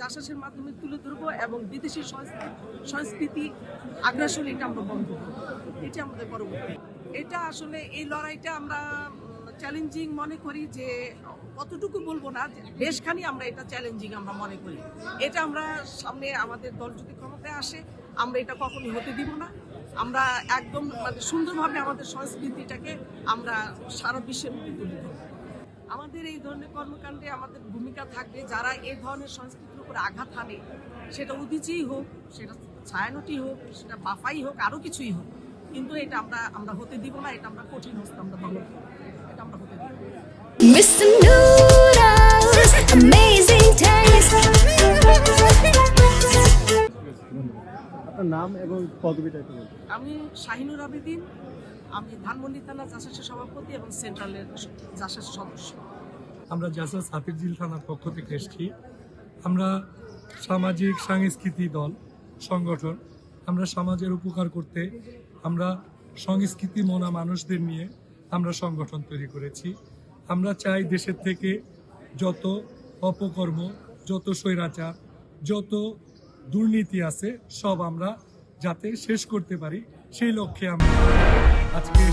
জাসাসের মাধ্যমে তুলে ধরবো এবং বিদেশি সংস্কৃতি আগ্রাসন এটা আমরা বন্ধ করবো। এটা আমাদের পরবর্তী। এটা আসলে এই লড়াইটা আমরা চ্যালেঞ্জিং মনে করি, যে কতটুকু বলবো না, বেশখানি আমরা এটা চ্যালেঞ্জিং আমরা মনে করি। এটা আমরা সামনে আমাদের দল যদি ক্ষমতায় আসে আমরা এটা কখনোই হতে দিব না। আমরা একদম মানে সুন্দরভাবে আমাদের সংস্কৃতিটাকে আমরা সারা বিশ্বের মধ্যে তুলে ধরব। আমাদের এই ধরনের কর্মকাণ্ডে আমাদের ভূমিকা থাকবে। যারা এই ধরনের সংস্কৃতির উপর আঘাত হানে, সেটা উদীচীই হোক, সেটা ছায়ানটি হোক, সেটা বাফাই হোক, আরও কিছুই হোক, কিন্তু এটা আমরা হতে দিব না। এটা আমরা কঠিন হস্তে আমরা দমন করব। এটা আমরা হতে দিব না। Mr. Noodles, amazing taste. আপনার নাম এবং পদবিটা একটু বলুন। আমি শাহিনুর আবেদিন, আমি ধানমন্ডি থানা জাসাসের সভাপতি এবং সেন্ট্রালের জাসাস সদস্য। আমরা জাসাস হাতিরঝিল থানার পক্ষ থেকে এসেছি। আমরা সামাজিক সাংস্কৃতিক দল সংগঠন। আমরা সমাজের উপকার করতে, আমরা সংস্কৃতি মনা মানুষদের নিয়ে আমরা সংগঠন তৈরি করেছি। আমরা চাই দেশের থেকে যত অপকর্ম, যত স্বৈরাচার, যত দুর্নীতি আছে সব আমরা যাতে শেষ করতে পারি, সেই লক্ষ্যে আমরা আজকে